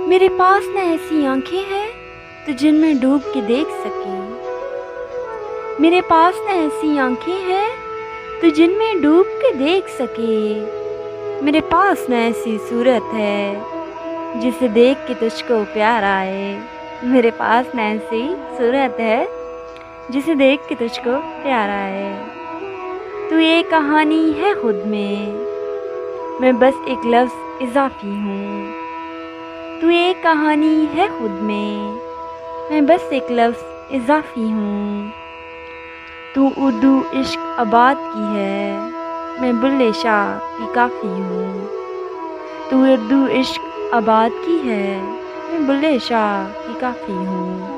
मेरे पास न ऐसी आंखें हैं तो जिनमें डूब के देख सके। मेरे पास न ऐसी आंखें हैं तो जिनमें डूब के देख सके। मेरे पास न ऐसी सूरत है जिसे देख के तुझको प्यार आए। मेरे पास न ऐसी सूरत है जिसे देख के तुझको प्यार आए। तू ये कहानी है खुद में, मैं बस एक लफ्ज़ इज़ाफ़ी हूँ। तू ये कहानी है खुद में, मैं बस एक लफ्ज़ इज़ाफ़ी हूँ। तू उर्दू इश्क आबाद की है, मैं बुल्ले शाह की काफ़ी हूँ। तू उर्दू इश्क आबाद की है, मैं बुल्ले शाह की काफ़ी हूँ।